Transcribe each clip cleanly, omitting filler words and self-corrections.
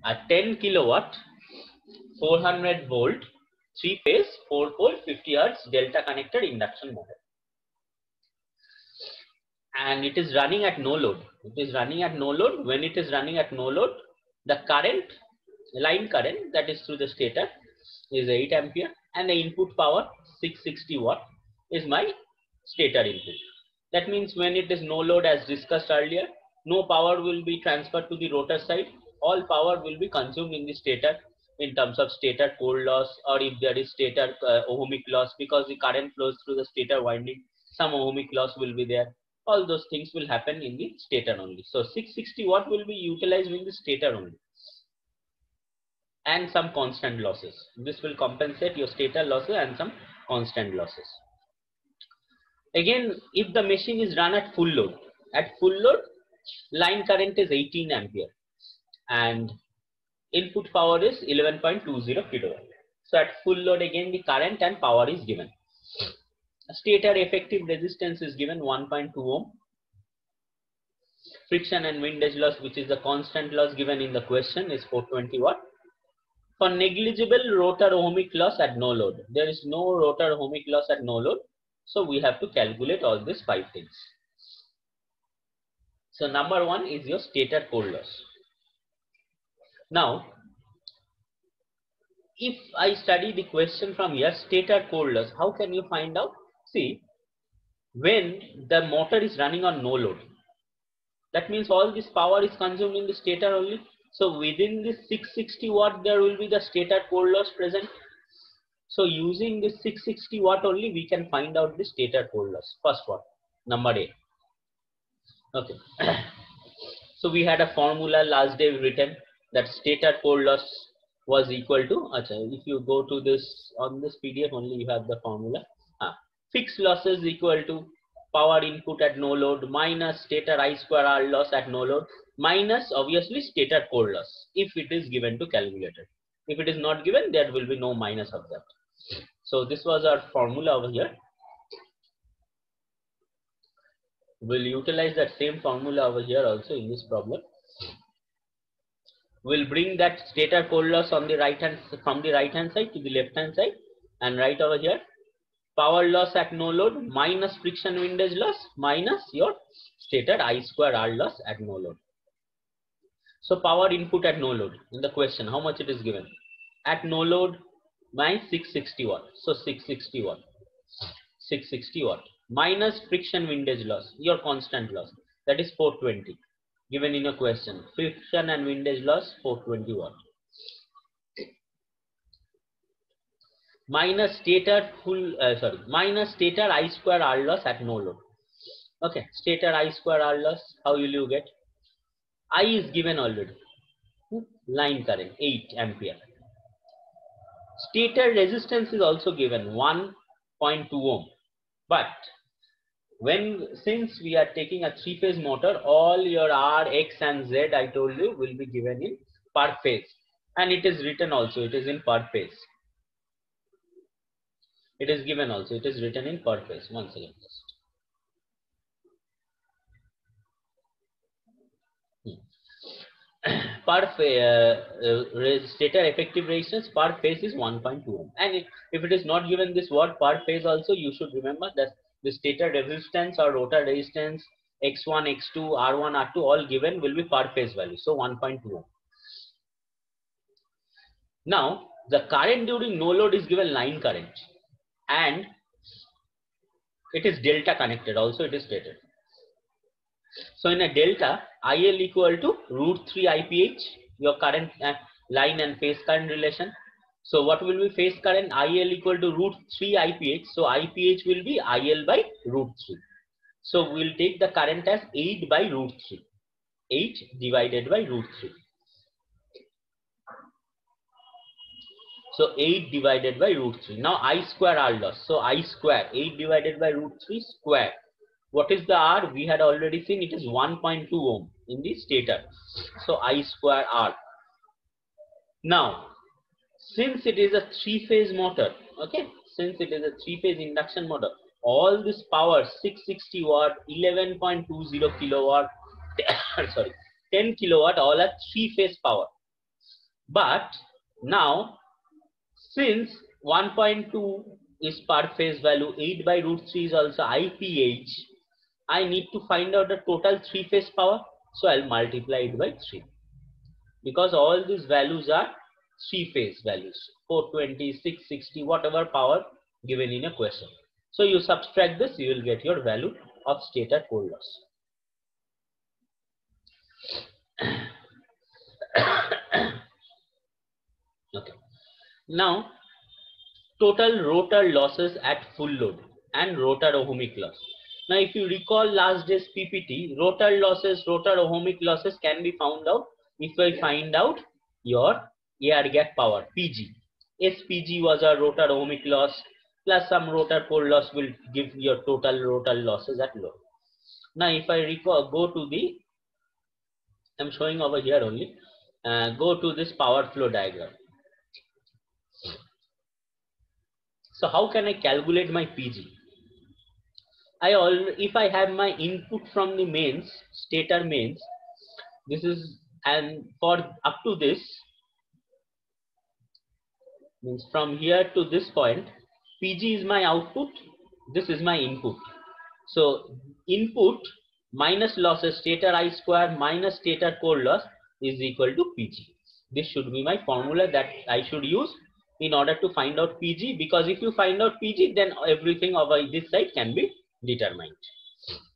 a 10 kilowatt 400 volt 3 phase 4 pole 50 hertz delta connected induction motor, and it is running at no load. It is running at no load. When it is running at no load, the current, line current that is through the stator is 8 ampere, and the input power 660 watt is my stator input. That means when it is no load, as discussed earlier, no power will be transferred to the rotor side. All power will be consumed in the stator in terms of stator core loss, or if there is stator ohmic loss, because the current flows through the stator winding, some ohmic loss will be there. All those things will happen in the stator only. So 660 watt will be utilized in the stator only, and some constant losses. This will compensate your stator losses and some constant losses. Again, if the machine is run at full load, line current is 18 ampere and input power is 11.20 kilowatt. So at full load, again the current and power is given. Stator effective resistance is given 1.2 ohm. Friction and windage loss, which is the constant loss given in the question, is 420 watt. For negligible rotor ohmic loss at no load, there is no rotor ohmic loss at no load, so we have to calculate all these 5 things. So number 1 is your stator core loss. Now, if I study the question from here, stator core loss, how can you find out? See, when the motor is running on no load, that means all this power is consumed in the stator only. So within this 660 watt, there will be the stator core loss present. So using this 660 watt only, we can find out the stator core loss. First one, number A. Okay. So we had a formula last day written that stator core loss was equal to, if you go to this, on this PDF only you have the formula. Fixed losses equal to power input at no load minus stator I square R loss at no load minus obviously stator core loss, if it is given to calculator. If it is not given, there will be no minus of that. So this was our formula over here. We'll utilize that same formula over here also in this problem. We'll bring that stator core loss on the right hand, from the right hand side to the left hand side, and right over here, power loss at no load minus friction windage loss minus your stator I square R loss at no load. So power input at no load in the question, how much it is given? At no load, my 660 watt. So 660 watt. 660 watt minus friction windage loss, your constant loss, that is 420, given in a question. Friction and windage loss 420 watt. Minus stator minus stator I square R loss at no load. Okay, stator I square R loss, how will you get? I is given already. Line current 8 ampere. Stator resistance is also given 1.2 ohm. But since we are taking a 3-phase motor, all your R, X and Z, I told you, will be given in per phase. And it is written also, it is in per phase. It is given also, it is written in per phase. Once again, per phase, stator effective resistance per phase is 1.2 ohm. And if it is not given this word per phase also, you should remember that the stator resistance or rotor resistance X1, X2, R1, R2 all given will be per phase value. So 1.2 ohm. Now the current during no load is given line current, and it is delta connected also, it is stated. So in a delta, IL equal to √3 IPH, your current line and phase current relation. So what will be phase current? IL equal to √3 IPH. So IPH will be IL by √3. So we'll take the current as 8 by √3. 8 divided by √3. So 8 divided by √3. Now I square R loss. So I square 8 divided by √3 square. What is the R? We had already seen it is 1.2 ohm in the stator. So I square R. Now, since it is a 3-phase motor, okay, since it is a 3-phase induction motor, all this power 660 watt, 11.20 kilowatt, sorry, 10 kilowatt, all are 3-phase power. But now, since 1.2 is per phase value, 8 by root 3 is also IPH, I need to find out the total 3 phase power. So I'll multiply it by 3. Because all these values are 3 phase values, 420, 660, whatever power given in a question. So you subtract this, you will get your value of stator core loss. Okay. Now, total rotor losses at full load and rotor ohmic loss. Now, if you recall last day's PPT, rotor losses, rotor ohmic losses can be found out if I find out your air gap power, PG. SPG was a rotor ohmic loss plus some rotor core loss will give your total rotor losses at load. Now, if I recall, go to the, I'm showing over here only, go to this power flow diagram. So how can I calculate my PG? If I have my input from the mains, stator mains, this is, and for up to this, means from here to this point, PG is my output, this is my input. So input minus losses, stator I square minus stator core loss is equal to PG. This should be my formula that I should use in order to find out PG, because if you find out PG, then everything over this side can be determined.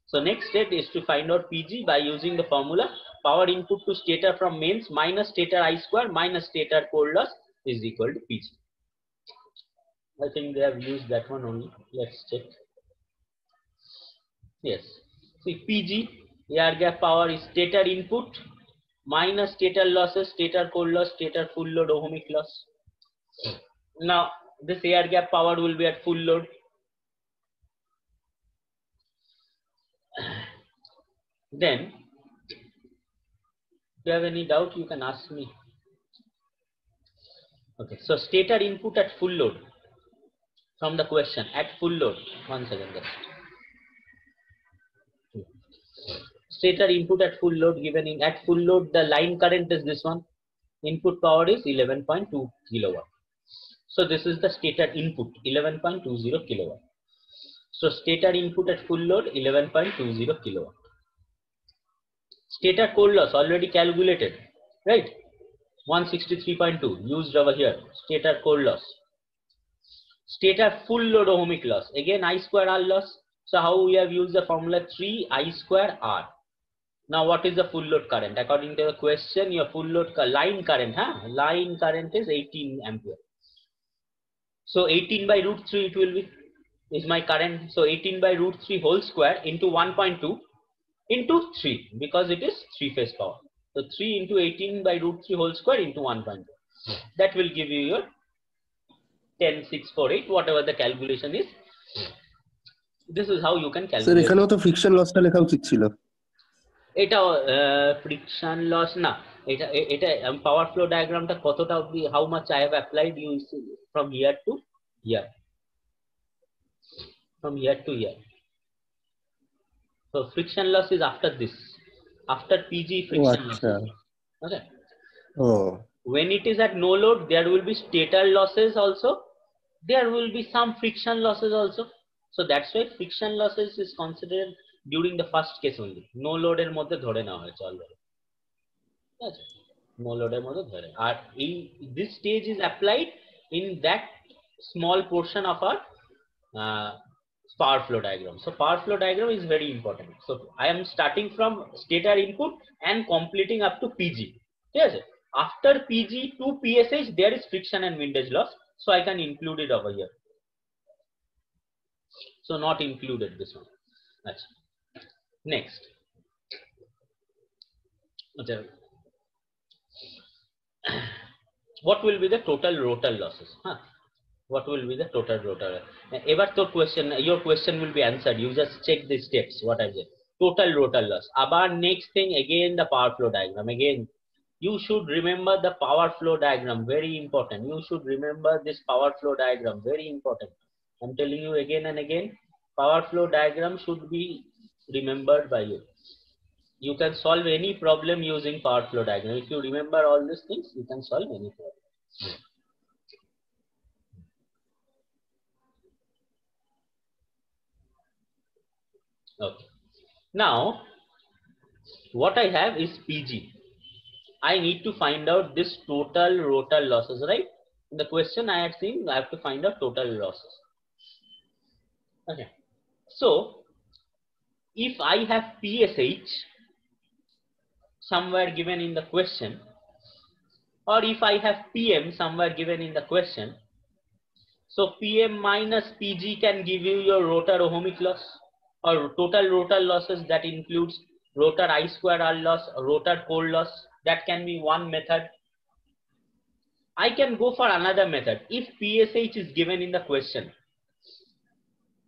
So next step is to find out PG by using the formula power input to stator from mains minus stator I square minus stator core loss is equal to PG. I think they have used that one only. Let's check. Yes. See, PG, air gap power, is stator input minus stator losses, stator core loss, stator full load ohmic loss. Now, this air gap power will be at full load. Then, if you have any doubt, you can ask me. Okay, so stator input at full load from the question at full load. 1 second. Stator input at full load given in at full load, the line current is this one. Input power is 11.2 kilowatt. So this is the stator input, 11.20 kilowatt. So stator input at full load, 11.20 kilowatt. Stator core loss already calculated, right? 163.2 used over here. Stator core loss. Stator full load ohmic loss. Again, I square R loss. So how we have used the formula 3 I square R. Now what is the full load current? According to the question, your full load line current, line current is 18 ampere. So 18 by root 3 it will be, is my current. So 18 by root 3 whole square into 1.2 into 3, because it is 3 phase power. So 3 into 18 by root 3 whole square into 1.2. That will give you your 10648, whatever the calculation is. This is how you can calculate. Sir, এখানেও তো friction loss টা লেখা উচিত ছিল। এটা friction loss না, এটা power flow diagram টা কতটা অবধি, how much I have applied, you see from here to here, from here to here. So friction loss is after this, after PG friction loss. Okay. Oh. When it is at no load, there will be stator losses also. There will be some friction losses also. So that's why friction losses is considered during the first case only. No load er moddhe dhore neওয়া হয়েছে already. No load er moddhe dhore. And in this stage is applied in that small portion of our power flow diagram. So power flow diagram is very important. So I am starting from stator input and completing up to PG. Yes. After PG to PSH, there is friction and windage loss. So I can include it over here. So not included this one. That's next. What will be the total rotor losses? What will be the total rotor? Your question will be answered. You just check the steps. What I said. Total rotor loss. About next thing again, the power flow diagram. Again, you should remember the power flow diagram. Very important. You should remember this power flow diagram. Very important. I'm telling you again and again. Power flow diagram should be remembered by you. You can solve any problem using power flow diagram. If you remember all these things, you can solve any problem. Okay. Now, what I have is PG. I need to find out this total rotor losses, right? In the question I had seen, I have to find out total losses. Okay. So, if I have PSH somewhere given in the question, or if I have PM somewhere given in the question, so PM minus PG can give you your rotor ohmic loss or total rotor losses. That includes rotor I square R loss, rotor core loss. That can be one method. I can go for another method if PSH is given in the question.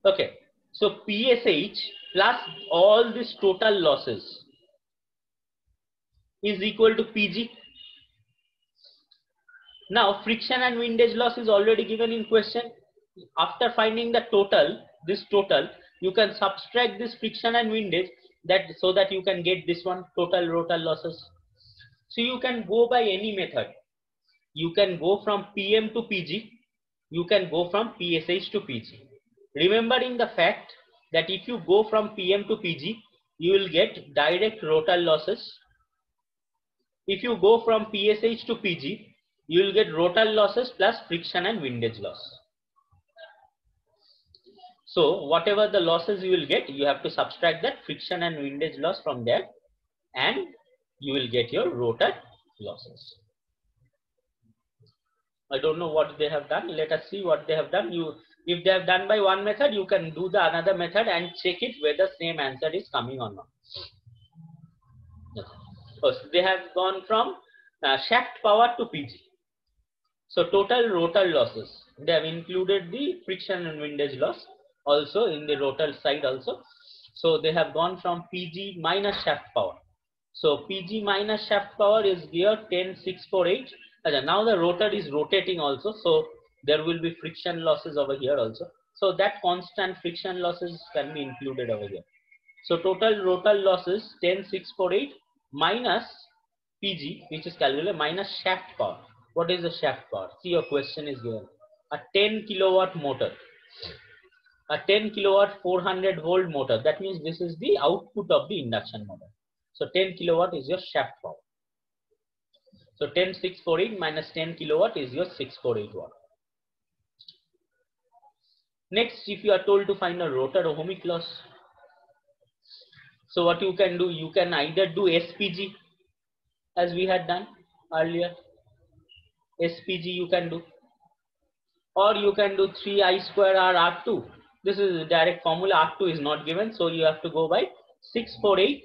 Okay, so PSH plus all these total losses is equal to PG. Now friction and windage loss is already given in question. After finding the total, this total, you can subtract this friction and windage, that so that you can get this one, total rotor losses. So you can go by any method. You can go from PM to PG. You can go from PSH to PG. Remembering the fact that if you go from PM to PG, you will get direct rotor losses. If you go from PSH to PG, you will get rotor losses plus friction and windage loss. So whatever the losses you will get, you have to subtract that friction and windage loss from there, and you will get your rotor losses. I don't know what they have done. Let us see what they have done. If they have done by one method, you can do the another method and check it whether same answer is coming or not. First, they have gone from shaft power to PG. So total rotor losses, they have included the friction and windage loss also in the rotor side also. So they have gone from PG minus shaft power. So PG minus shaft power is here 10,648. Now the rotor is rotating also, so there will be friction losses over here also. So that constant friction losses can be included over here. So total rotor losses 10,648 minus PG, which is calculated, minus shaft power. What is the shaft power? See, your question is given. A 10 kilowatt motor. A 10 kilowatt 400 volt motor. That means this is the output of the induction motor. So 10 kilowatt is your shaft power. So 10,648 minus 10 kilowatt is your 648 watt. Next, if you are told to find a rotor ohmic loss, so what you can do, you can either do SPG as we had done earlier. SPG you can do, or you can do 3I square R R2. This is a direct formula. R2 is not given, so you have to go by 648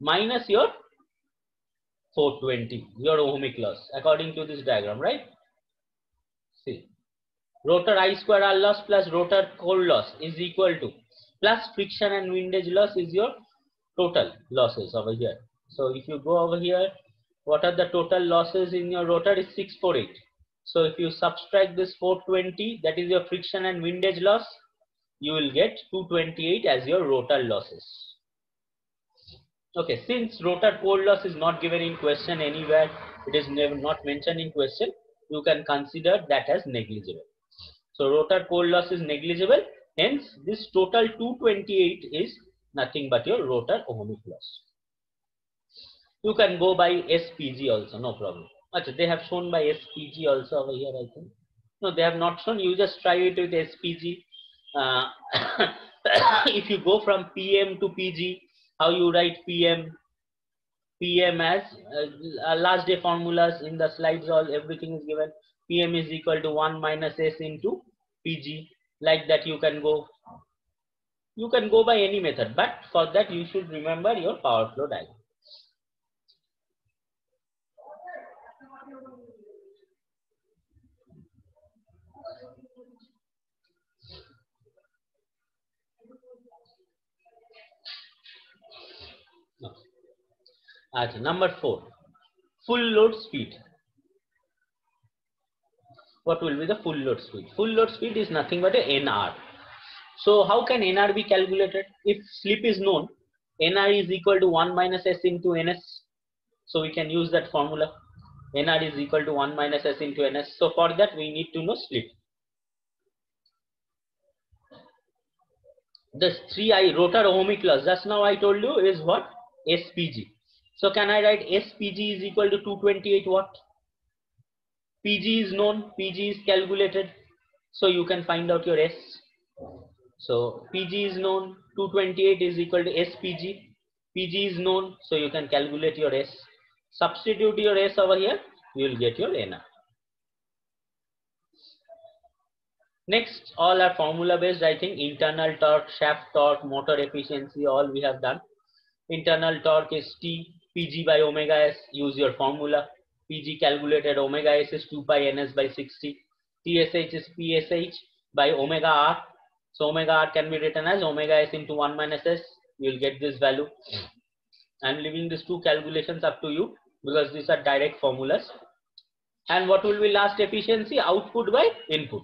minus your 420, your ohmic loss, according to this diagram, right? See, rotor I square R loss plus rotor core loss is equal to, plus friction and windage loss is your total losses over here. So if you go over here, what are the total losses in your rotor is 648. So if you subtract this 420, that is your friction and windage loss, you will get 228 as your rotor losses. Okay, since rotor core loss is not given in question anywhere, it is never not mentioned in question, you can consider that as negligible. So rotor core loss is negligible, hence this total 228 is nothing but your rotor ohmic loss. You can go by SPG also, no problem. Achha, they have shown by SPG also over here, I think. No, they have not shown. You just try it with SPG. If you go from PM to PG, how you write PM? PM as last day formulas in the slides, all everything is given. PM is equal to 1 minus S into PG. Like that you can go. You can go by any method, but for that you should remember your power flow diagram. Number 4, full load speed. What will be the full load speed? Full load speed is nothing but a NR. So how can NR be calculated? If slip is known, NR is equal to 1 minus S into NS. So we can use that formula. NR is equal to 1 minus S into NS. So for that we need to know split. This 3I rotor ohmic loss, just now I told you, is what? SPG. So can I write SPG is equal to 228 watt? PG is known, PG is calculated. So you can find out your S. So PG is known, 228 is equal to SPG. PG is known, so you can calculate your S. Substitute your S over here, you will get your NR. Next, all are formula based. I think internal torque, shaft torque, motor efficiency, all we have done. Internal torque is T, PG by omega S. Use your formula. PG calculated, omega S is 2 pi NS by 60. TSH is PSH by omega R. So omega R can be written as omega S into 1 minus S. You will get this value. I'm leaving these two calculations up to you because these are direct formulas. And what will be last efficiency? Output by input.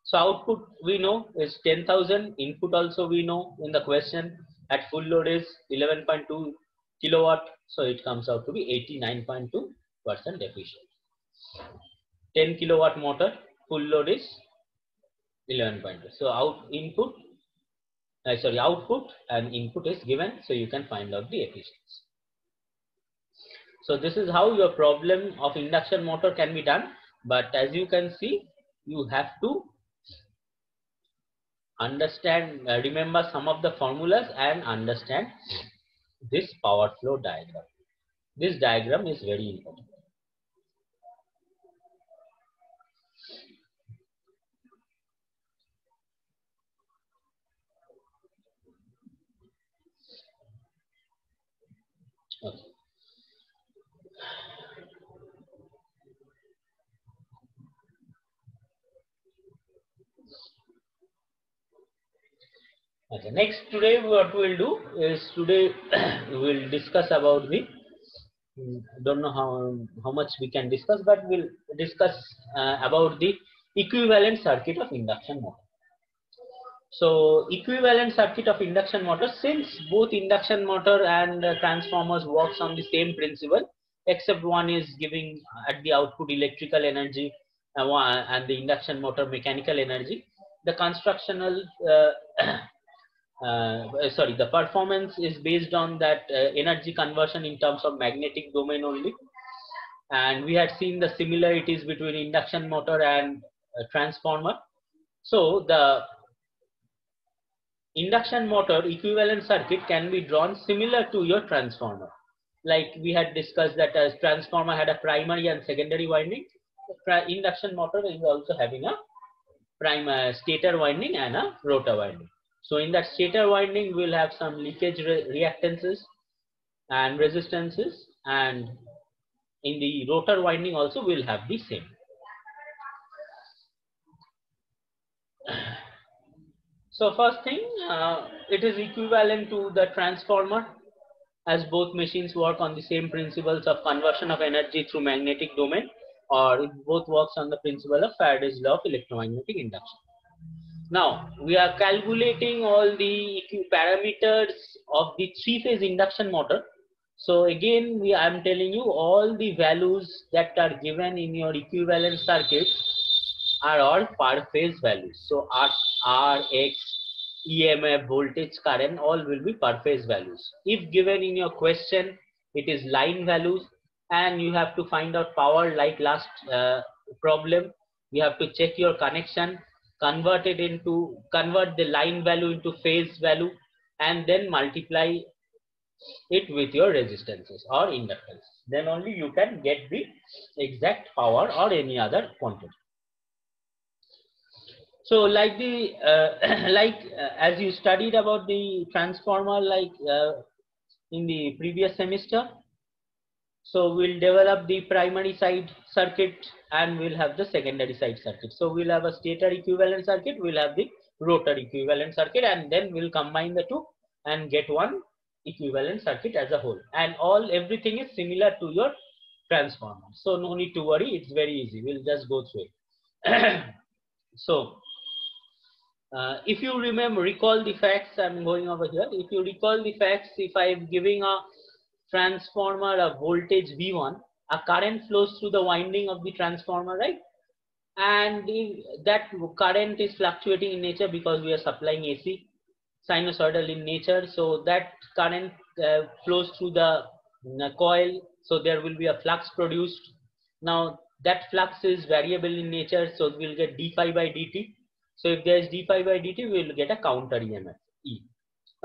So output we know is 10,000, input also we know in the question at full load is 11.2 kilowatt. So it comes out to be 89.2% efficient. 10 kilowatt motor, full load is 11.2. So output and input is given. So you can find out the efficiency. So this is how your problem of induction motor can be done. But as you can see, you have to understand, remember some of the formulas and understand this power flow diagram. This diagram is very important. Okay. Okay, next today what we will do is today we will discuss about the, don't know how much we can discuss, but we'll discuss about the equivalent circuit of induction motor. So equivalent circuit of induction motor, since both induction motor and transformers works on the same principle, except one is giving at the output electrical energy and the induction motor mechanical energy, the constructional the performance is based on that energy conversion in terms of magnetic domain only. And we had seen the similarities between induction motor and transformer. So the induction motor equivalent circuit can be drawn similar to your transformer. Like we had discussed that as transformer had a primary and secondary winding, induction motor is also having a stator winding and a rotor winding. So in that stator winding, we'll have some leakage reactances and resistances, and in the rotor winding also we'll have the same. So first thing, it is equivalent to the transformer, as both machines work on the same principles of conversion of energy through magnetic domain, or it both works on the principle of Faraday's law of electromagnetic induction. Now we are calculating all the parameters of the three-phase induction motor. So again, I am telling you all the values that are given in your equivalent circuit are all per phase values. So R, X, EMF, voltage, current, all will be per phase values. If given in your question, it is line values, and you have to find out power like last problem. You have to check your connection, convert the line value into phase value, and then multiply it with your resistances or inductance. Then only you can get the exact power or any other quantity. So like the as you studied about the transformer in the previous semester, so we'll develop the primary side circuit and we'll have the secondary side circuit. So we'll have a stator equivalent circuit, we'll have the rotor equivalent circuit, and then we'll combine the two and get one equivalent circuit as a whole. And everything is similar to your transformer. So no need to worry, it's very easy. We'll just go through it. So If you recall the facts, I'm going over here. If you recall the facts, if I'm giving a transformer a voltage V1, a current flows through the winding of the transformer, right? And that current is fluctuating in nature because we are supplying AC, sinusoidal in nature. So that current flows through the coil. So there will be a flux produced. Now that flux is variable in nature. So we'll get d phi by dt. So if there is d phi by dt, we will get a counter EMF E.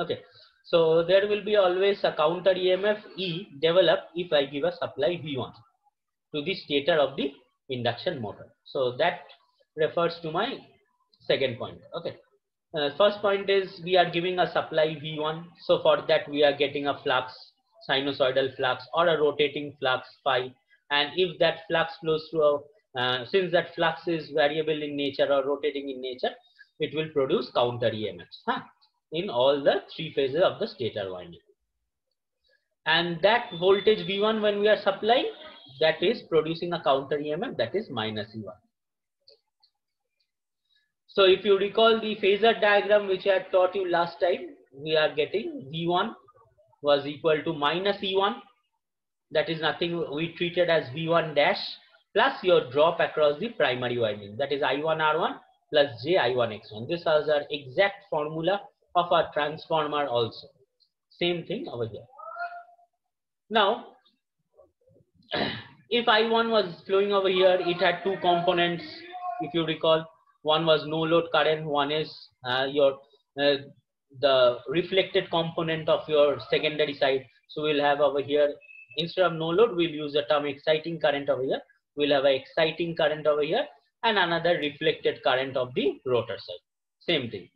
Okay. So there will be always a counter EMF E developed if I give a supply V1 to the stator of the induction motor. So that refers to my second point. Okay. First point is we are giving a supply V1. So for that we are getting a flux, sinusoidal flux or a rotating flux phi. And if that flux flows through since that flux is variable in nature or rotating in nature, it will produce counter EMFs in all the three phases of the stator winding. And that voltage V1 when we are supplying, that is producing a counter EMF, that is minus E1. So if you recall the phasor diagram which I had taught you last time, we are getting V1 was equal to minus E1. That is nothing we treated as V1 dash plus your drop across the primary winding. That is I1R1 plus J I1X1. This is our exact formula of our transformer also. Same thing over here. Now, if I1 was flowing over here, it had two components. If you recall, one was no load current, one is the reflected component of your secondary side. So we'll have over here, instead of no load, we'll use the term exciting current over here. We'll have an exciting current over here and another reflected current of the rotor side. Same thing.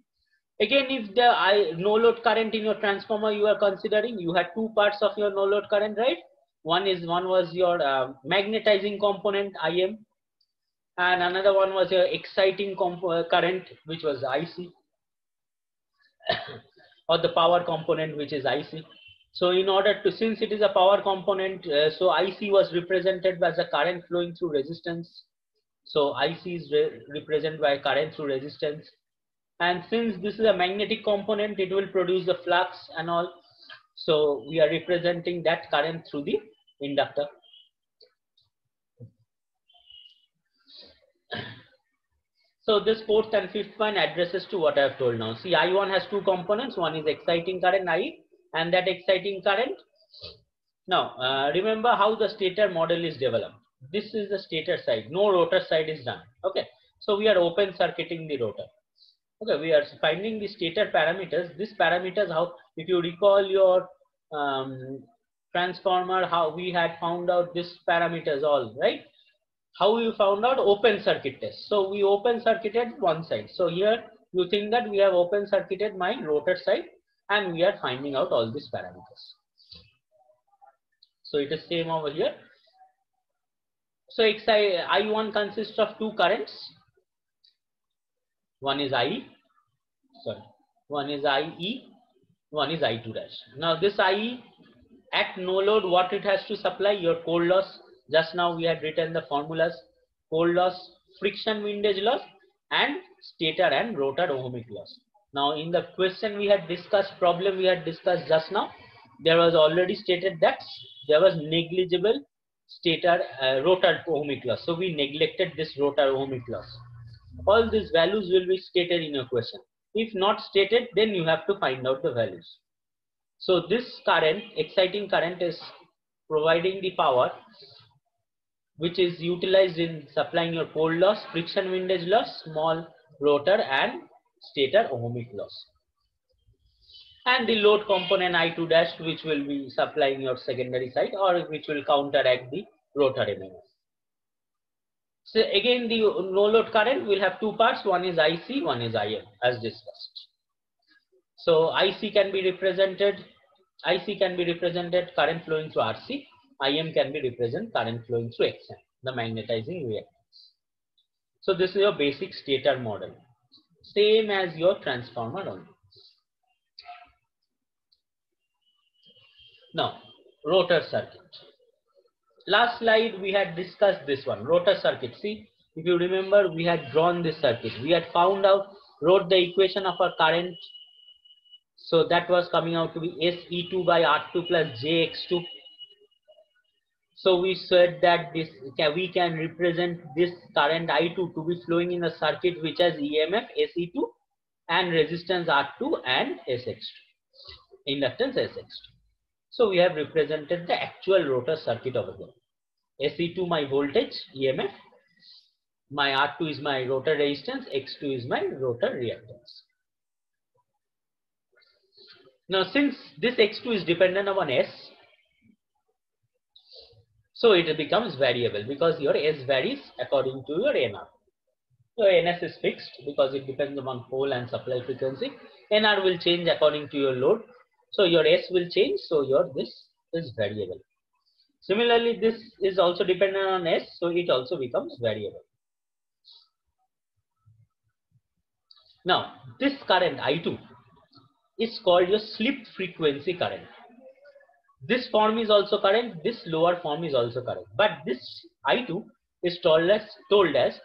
Again, if the no load current in your transformer you are considering, you had two parts of your no load current, right? One was your magnetizing component IM, and another one was your exciting current, which was IC, or the power component, which is IC. So in order to, since it is a power component, so IC was represented as a current flowing through resistance. So IC is represented by current through resistance. And since this is a magnetic component, it will produce the flux and all. So we are representing that current through the inductor. So this fourth and fifth point addresses to what I have told now. See, I1 has two components. One is exciting current I, and that exciting current. Now, remember how the stator model is developed. This is the stator side. No rotor side is done. Okay. So we are open circuiting the rotor. Okay, we are finding the stator parameters. These parameters, how, if you recall your transformer, how we had found out these parameters all, right? How you found out? Open circuit test. So we open circuited one side. So here you think that we have open circuited my rotor side and we are finding out all these parameters. So it is same over here. So I1 consists of two currents. One is one is IE, one is I2 dash. Now this IE at no load, what it has to supply? Your core loss. Just now we had written the formulas: core loss, friction windage loss, and stator and rotor ohmic loss. Now in the question we had discussed, problem we had discussed just now, there was already stated that there was negligible stator rotor ohmic loss. So we neglected this rotor ohmic loss. All these values will be stated in your question. If not stated, then you have to find out the values. So this current, exciting current, is providing the power which is utilized in supplying your core loss, friction windage loss, small rotor and stator ohmic loss. And the load component I2 dash, which will be supplying your secondary side or which will counteract the rotor MMF. So again, the no load current will have two parts. One is IC, one is IM, as discussed. So IC can be represented current flowing through RC. IM can be represented current flowing through XM, the magnetizing reactance. So this is your basic stator model, same as your transformer only. Now, rotor circuit. Last slide we had discussed this one, rotor circuit. See, if you remember, we had drawn this circuit. We had found out wrote the equation of our current. So that was coming out to be SE2 by R2 plus JX2. So we said that we can represent this current I2 to be flowing in a circuit which has EMF SE2 and resistance R2 and SX2, inductance SX2. So we have represented the actual rotor circuit over there. SE2 my voltage, EMF, my R2 is my rotor resistance, X2 is my rotor reactance. Now since this X2 is dependent upon S, so it becomes variable because your S varies according to your NR. So NS is fixed because it depends upon pole and supply frequency. NR will change according to your load. So your S will change, so your this is variable. Similarly, this is also dependent on S, so it also becomes variable. Now, this current I2 is called your slip frequency current. This form is also current, this lower form is also current. But this I2 is told as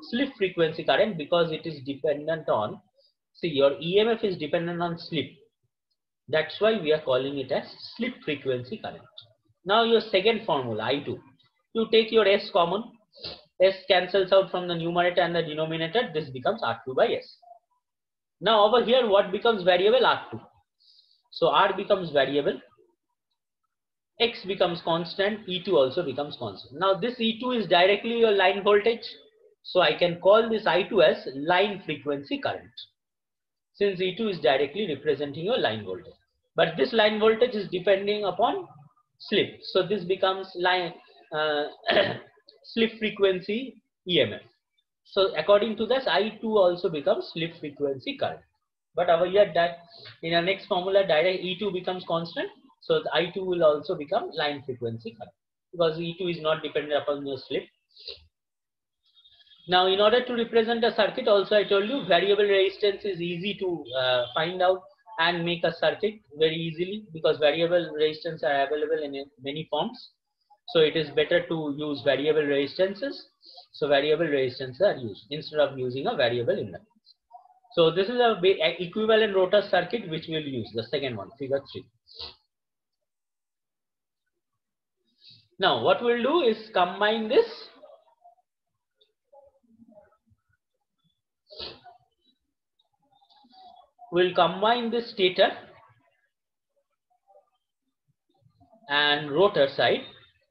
slip frequency current because it is dependent on, see, your EMF is dependent on slip. That's why we are calling it as slip frequency current. Now your second formula, I2, you take your S common, S cancels out from the numerator and the denominator, this becomes R2 by S. Now over here, what becomes variable? R2. So R becomes variable, X becomes constant, E2 also becomes constant. Now this E2 is directly your line voltage. So I can call this I2 as line frequency current, since E2 is directly representing your line voltage. But this line voltage is depending upon slip. So this becomes line slip frequency EMF. So according to this, I2 also becomes slip frequency current. But over here, that in our next formula, direct E2 becomes constant. So the I2 will also become line frequency current because E2 is not dependent upon your slip. Now, in order to represent a circuit, also I told you variable resistance is easy to find out and make a circuit very easily because variable resistance are available in many forms. So it is better to use variable resistances. So variable resistances are used instead of using a variable inductance. So this is a equivalent rotor circuit which we'll use, the second one, figure 3. Now what we'll do is combine this. We'll combine the stator and rotor side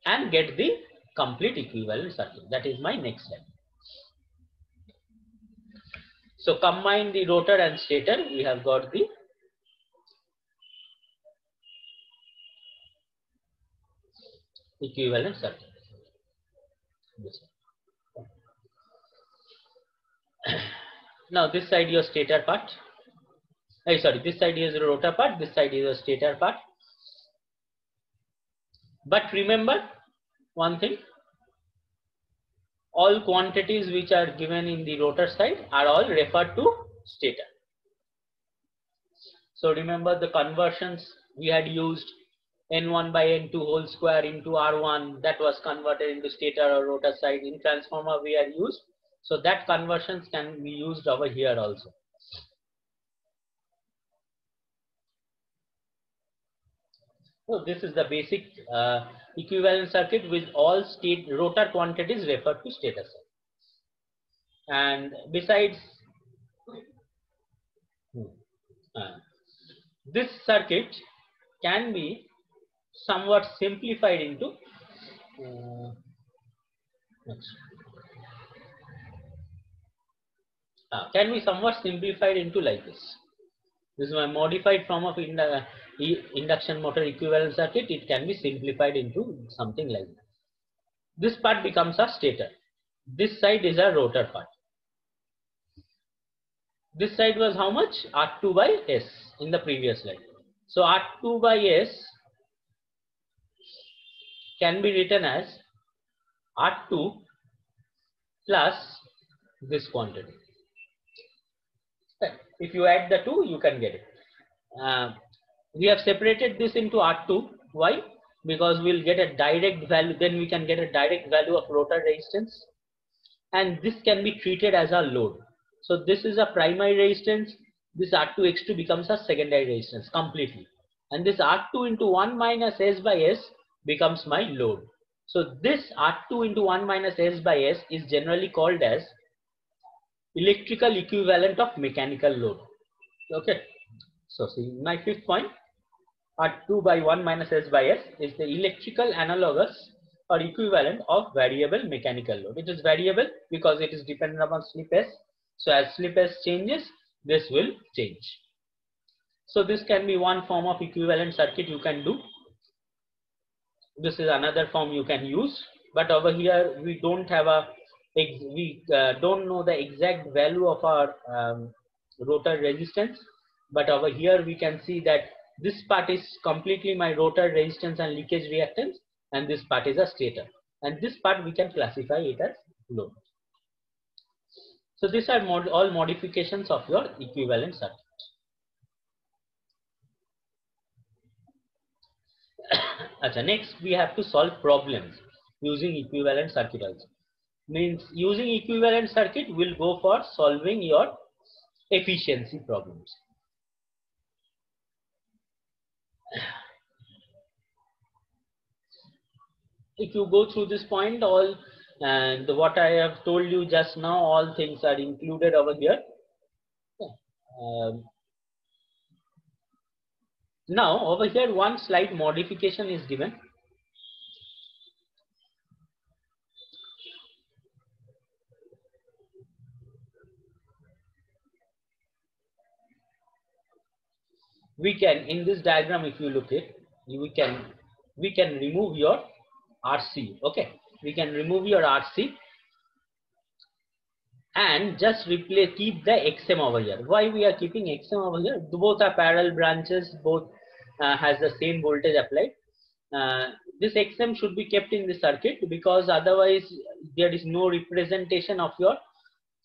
and get the complete equivalent circuit. That is my next step. So combine the rotor and stator, we have got the equivalent circuit. Now this side your stator part. This side is the rotor part, this side is the stator part. But remember one thing, all quantities which are given in the rotor side are all referred to stator. So remember the conversions we had used, N1 by N2 whole square into R1, that was converted into stator or rotor side. In transformer we are used. So that conversions can be used over here also. So this is the basic equivalent circuit with all rotor quantities referred to stator side. And besides this circuit can be somewhat simplified into like this. This is my modified form of induction motor equivalent circuit. It can be simplified into something like that. This part becomes a stator. This side is a rotor part. This side was how much? R2 by S in the previous slide. So R2 by S can be written as R2 plus this quantity. If you add the two, you can get it. We have separated this into R2. Why? Because we'll get a direct value, then we can get a direct value of rotor resistance. And this can be treated as a load. So this is a primary resistance. This R2X2 becomes a secondary resistance completely. And this R2 into 1 minus S by S becomes my load. So this R2 into 1 minus S by S is generally called as electrical equivalent of mechanical load. Okay. So see my fifth point, R2 by 1 minus S by S is the electrical analogous or equivalent of variable mechanical load. It is variable because it is dependent upon slip S. So as slip S changes, this will change. So this can be one form of equivalent circuit you can do. This is another form you can use, but over here we don't have don't know the exact value of our rotor resistance. But over here we can see that this part is completely my rotor resistance and leakage reactance, and this part is a stator, and this part we can classify it as load. So these are all modifications of your equivalent circuit. Next we have to solve problems using equivalent circuit also. Means using equivalent circuit will go for solving your efficiency problems. If you go through this point, all and what I have told you just now, all things are included over here. Now over here one slight modification is given. We can, in this diagram, if you look at, we can remove your RC. Okay, we can remove your RC and just replace, keep the XM over here. Why we are keeping XM over here? Both are parallel branches, both has the same voltage applied. This XM should be kept in the circuit because otherwise there is no representation of your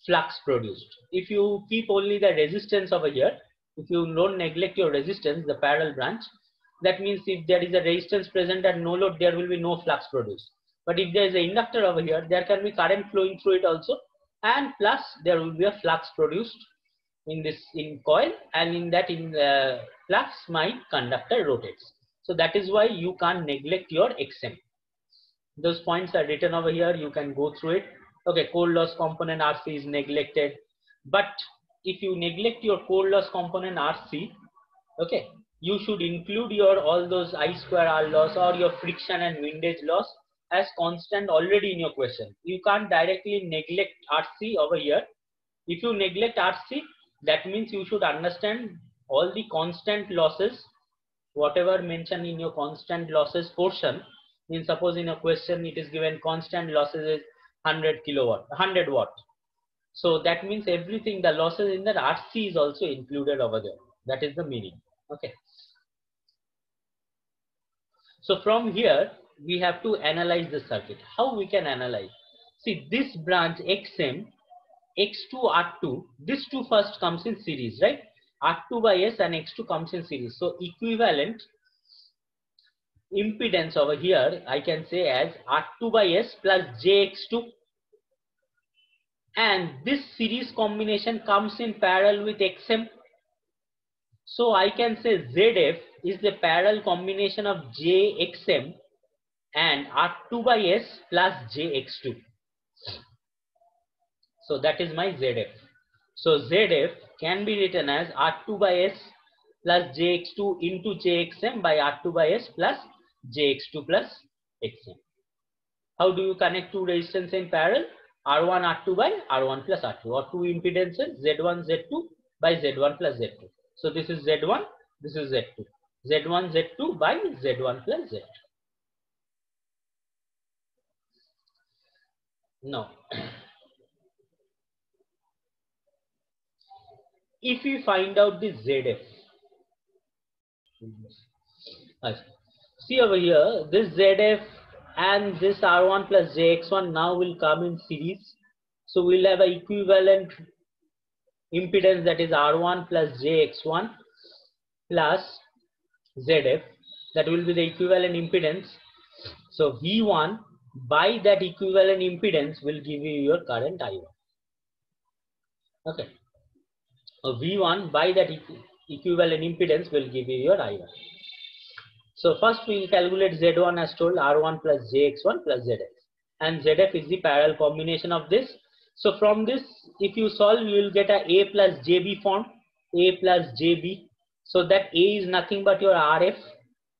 flux produced. If you keep only the resistance over here, if you don't neglect your resistance, the parallel branch, that means if there is a resistance present at no load, there will be no flux produced. But if there is an inductor over here, there can be current flowing through it also, and plus there will be a flux produced in coil, and in that flux my conductor rotates. So that is why you can't neglect your XM. Those points are written over here, you can go through it. Okay, core loss component RC is neglected, but if you neglect your core loss component RC, okay, you should include your all those I square R loss or your friction and windage loss as constant already in your question. You can't directly neglect RC over here. If you neglect RC, that means you should understand all the constant losses, whatever mentioned in your constant losses portion. In suppose in a question it is given constant losses is 100 kilowatt, 100 watt. So that means everything, the losses in that RC is also included over there. That is the meaning. Okay. So from here we have to analyze the circuit. How we can analyze? See this branch XM, X2, R2, this two first comes in series, right? R2 by S and X2 comes in series. So equivalent impedance over here I can say as R2 by S plus JX2, and this series combination comes in parallel with XM. So I can say ZF is the parallel combination of JXM and R2 by S plus JX2. So that is my ZF. So ZF can be written as R2 by S plus JX2 into JXM by R2 by S plus JX2 plus XM. How do you connect two resistance in parallel? R1 R2 by R1 plus R2, or two impedances Z1 Z2 by Z1 plus Z2. So this is Z1, this is Z2. Z1 Z2 by Z1 plus Z2. Now, if we find out the ZF, see over here, this ZF and this R1 plus JX1 now will come in series. So we'll have an equivalent impedance, that is R1 plus JX1 plus ZF. That will be the equivalent impedance. So V1 by that equivalent impedance will give you your current I1. Okay. V1 by that equivalent impedance will give you your I1. So first we will calculate Z1 as told, R1 plus JX1 plus ZX. And ZF is the parallel combination of this. So from this, if you solve, you will get a plus JB form, A plus JB. So that A is nothing but your RF,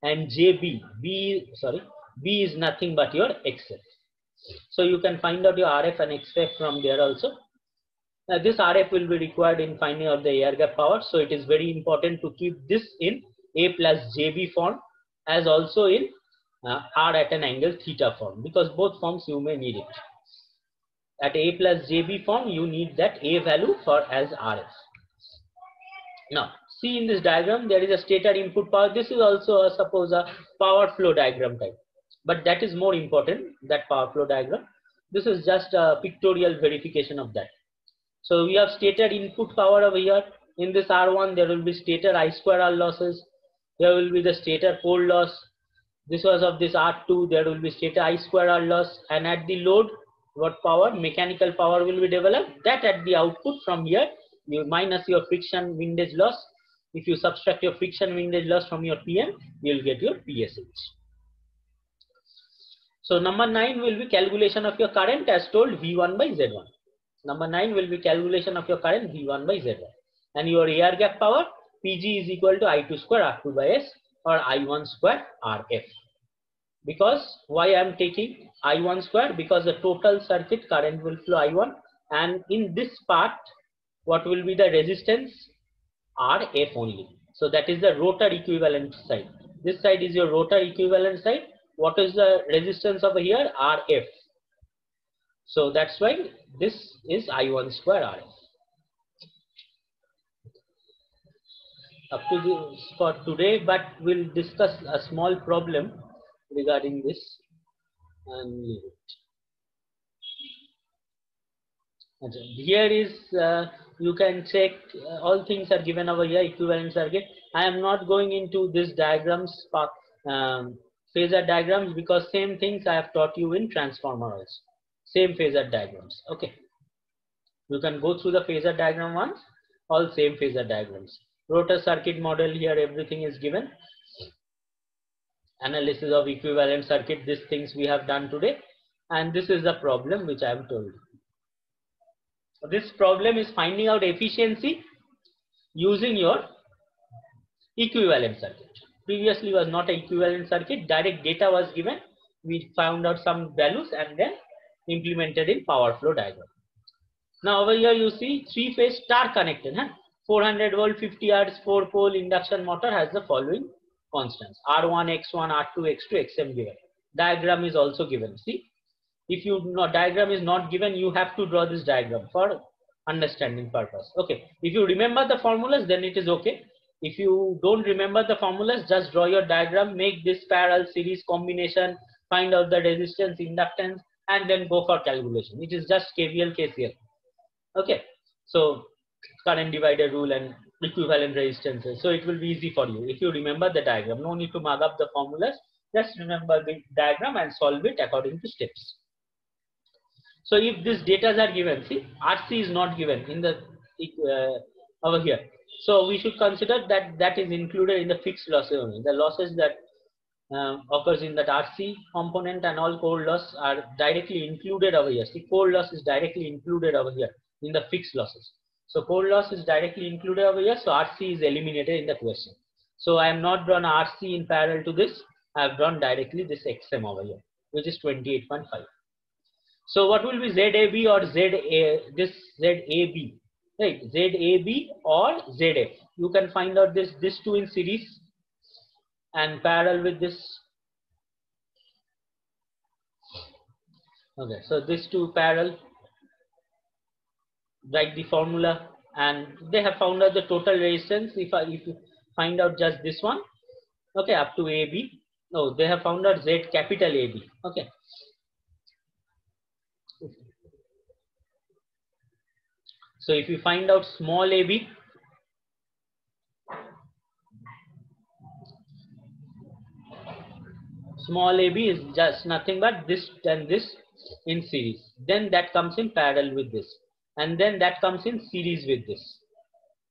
and JB, B is nothing but your XF. So you can find out your RF and XF from there also. Now this RF will be required in finding out the air gap power. So it is very important to keep this in A plus JB form, as also in R at an angle theta form, because both forms you may need it. At A plus JB form, you need that A value for as RF. Now, see in this diagram, there is a stator input power. This is also suppose a power flow diagram type, but that is more important, that power flow diagram. This is just a pictorial verification of that. So we have stator input power over here. In this R1, there will be stator I square R losses. There will be the stator pole loss. This was of this R2, there will be stator I square R loss. And at the load, what power? Mechanical power will be developed. That at the output from here, you minus your friction windage loss. If you subtract your friction windage loss from your PM, you will get your PSH. So number 9 will be calculation of your current as told, V1 by Z1. Number 9 will be calculation of your current V1 by Z1. And your air gap power, PG is equal to I2 square R2 by S or I1 square RF. Because why I am taking I1 square? Because the total circuit current will flow I1, and in this part, what will be the resistance? RF only. So that is the rotor equivalent side. This side is your rotor equivalent side. What is the resistance over here? RF. So that's why this is I1 square RF. Up to this for today, but we'll discuss a small problem regarding this and leave it. Here is you can check all things are given over here, equivalent circuit. I am not going into this diagrams, phasor diagrams, because same things I have taught you in transformer also. Same phasor diagrams. Okay, you can go through the phasor diagram once. All same phasor diagrams. Rotor circuit model, here everything is given. Analysis of equivalent circuit, these things we have done today, and this is the problem which I have told you. This problem is finding out efficiency using your equivalent circuit. Previously was not an equivalent circuit, direct data was given, we found out some values and then implemented in power flow diagram. Now over here you see 3-phase star connected, 400 volt 50 Hz 4-pole induction motor has the following constants: R1, X1, R2, X2, Xm given. Diagram is also given. See, if you know diagram is not given, you have to draw this diagram for understanding purpose. Okay, if you remember the formulas, then it is okay. If you don't remember the formulas, just draw your diagram, make this parallel series combination, find out the resistance, inductance, and then go for calculation. It is just KVL, KCL. Okay, so current divider rule and equivalent resistances. So it will be easy for you if you remember the diagram. No need to mug up the formulas. Just remember the diagram and solve it according to steps. So if these data are given, see, RC is not given in the over here. So we should consider that that is included in the fixed losses only. The losses that occurs in that RC component and all core loss are directly included over here. See, core loss is directly included over here in the fixed losses. So core loss is directly included over here. So RC is eliminated in the question. So I am not drawn RC in parallel to this. I have drawn directly this XM over here, which is 28.5. So what will be ZAB or ZA, this ZAB, right? ZAB or ZF. You can find out this two in series and parallel with this. Okay, so this two parallel. Write the formula, and they have found out the total resistance. If you find out just this one, okay, up to AB. No, they have found out Z capital AB. Okay. So if you find out small AB, small AB is just nothing but this and this in series. Then that comes in parallel with this. and then that comes in series with this.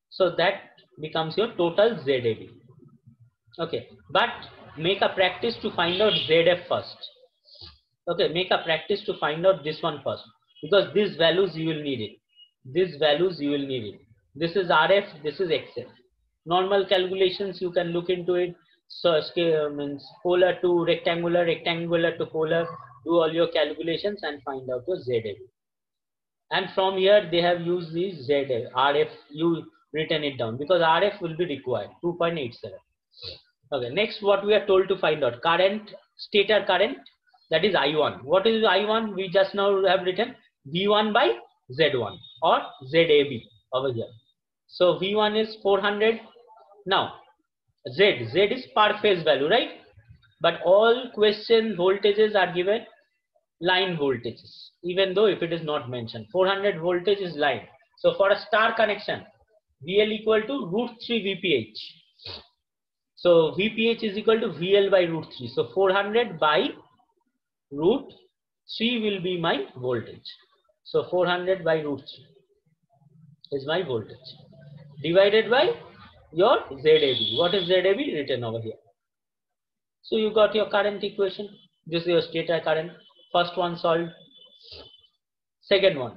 So that becomes your total ZAB. Okay, but make a practice to find out ZF first. Okay, make a practice to find out this one first, because these values you will need it. These values you will need it. This is RF, this is XF. Normal calculations you can look into it. So scale means polar to rectangular, rectangular to polar. Do all your calculations and find out your ZAB. And from here they have used these ZF, RF. You written it down because RF will be required 2.87. Okay, next what we are told to find out, current, stator current, that is I1. What is I1? We just now have written V1 by Z1 or ZAB over here. So V1 is 400. Now Z is per phase value, right? But all question voltages are given line voltages, even though if it is not mentioned. 400 voltage is line. So for a star connection, VL equal to √3 VPH. So VPH is equal to VL by √3. So 400 by √3 will be my voltage. So 400 by √3 is my voltage, divided by your ZAB. What is ZAB? Written over here. So you got your current equation. This is your stator current. First one solved. Second one,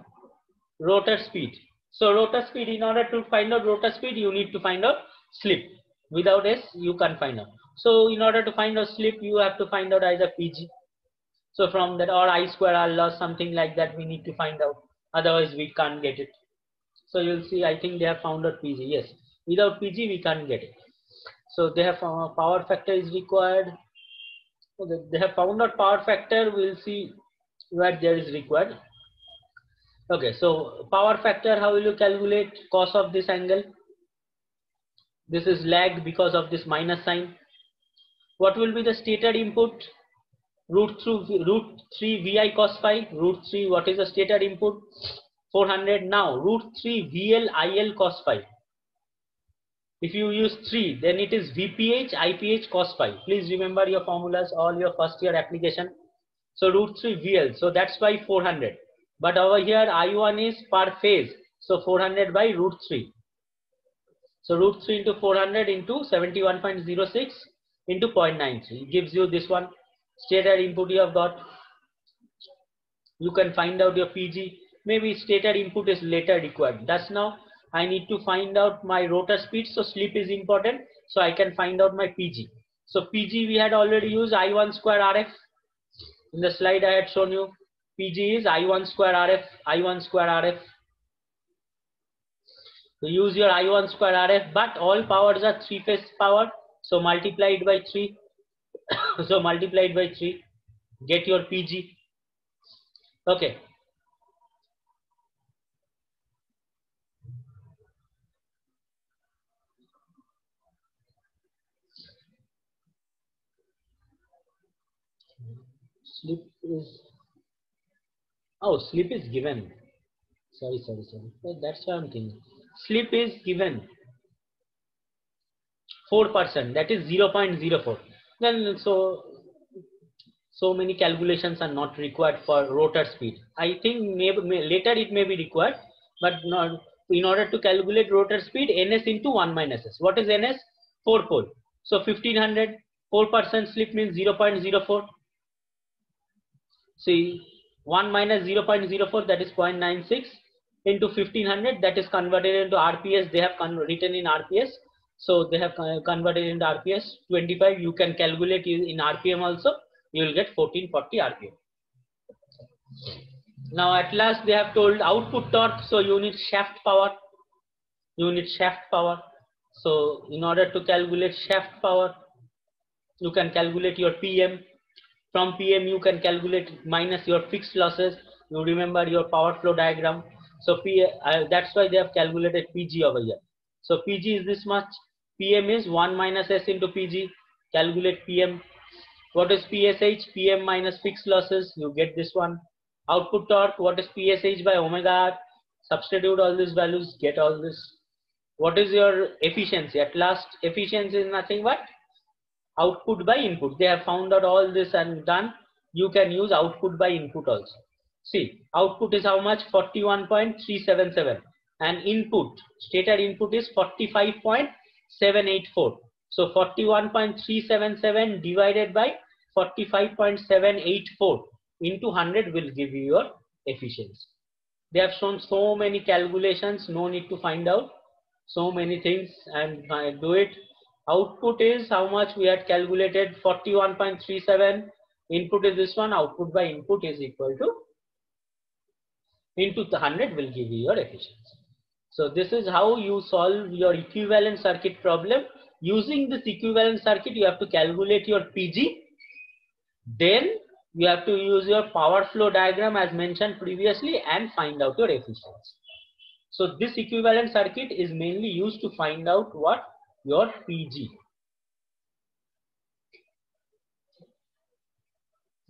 rotor speed. So rotor speed, in order to find out rotor speed, you need to find out slip. Without S, you can't find out. So in order to find out slip, you have to find out either PG. So from that, or I square R loss, something like that we need to find out. Otherwise we can't get it. So you'll see, I think they have found out PG. Yes, without PG we can't get it. So they have power factor is required. Okay, they have found out power factor. We'll see where there is required. Okay, so power factor, how will you calculate cos of this angle? This is lag because of this minus sign. What will be the stator input? √3 VI cos phi. √3, what is the stator input? 400. Now √3 VL IL cos phi. If you use 3, then it is VPH IPH cos phi. Please remember your formulas, all your first year application. So √3 VL. So that's why 400. But over here I1 is per phase. So 400 by √3. So √3 into 400 into 71.06 into 0.93 gives you this one. Stator input you have got. You can find out your PG. Maybe stator input is later required. Thus now I need to find out my rotor speed. So slip is important. So I can find out my PG. So PG we had already used I1 square RF. In the slide I had shown you. PG is I1 square RF. I1 square RF. So use your I1 square RF, but all powers are 3-phase power. So multiply it by 3. So multiply it by 3. Get your PG. Okay. Slip is, oh, slip is given. Sorry. Oh, that's what I'm thinking. Slip is given 4%. That is 0.04. Then so many calculations are not required for rotor speed. I think maybe later it may be required, but not in order to calculate rotor speed. NS into 1 minus S. What is NS? 4 pole. So 1500. 4% slip means 0.04. See, 1 minus 0.04, that is 0.96 into 1500, that is converted into RPS. They have written in RPS. So they have converted into RPS. 25, you can calculate in RPM also. You will get 1440 RPM. Now at last they have told output torque. So you need shaft power. So in order to calculate shaft power, you can calculate your PM. From PM you can calculate minus your fixed losses. You remember your power flow diagram. So that's why they have calculated PG over here. So PG is this much. PM is 1 minus S into PG. Calculate PM. What is PSH? PM minus fixed losses. You get this one. Output torque. What is PSH by omega R? Substitute all these values. Get all this. What is your efficiency? At last, efficiency is nothing but output by input. They have found out all this and done. You can use output by input also. See, output is how much? 41.377, and input, stator input is 45.784. So 41.377 divided by 45.784 into 100 will give you your efficiency. They have shown so many calculations, no need to find out so many things and do it. Output is how much we had calculated, 41.37. Input is this one, output by input is equal to into the 100 will give you your efficiency. So this is how you solve your equivalent circuit problem. Using this equivalent circuit, you have to calculate your PG. Then you have to use your power flow diagram as mentioned previously and find out your efficiency. So this equivalent circuit is mainly used to find out what? Your PG.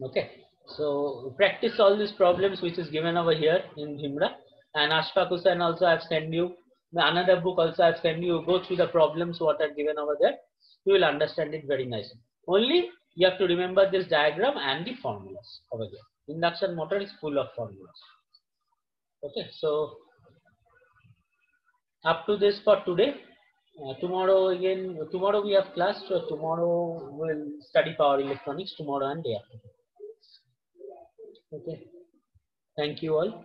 Okay. So practice all these problems which is given over here in Himra, and Ashfaq Hussain also I've sent you another book also I've sent you. Go through the problems what are given over there. You will understand it very nicely. Only you have to remember this diagram and the formulas over there. Induction motor is full of formulas. Okay. So up to this for today. Tomorrow we have class. So tomorrow we'll study power electronics tomorrow and day after. Okay. Thank you all.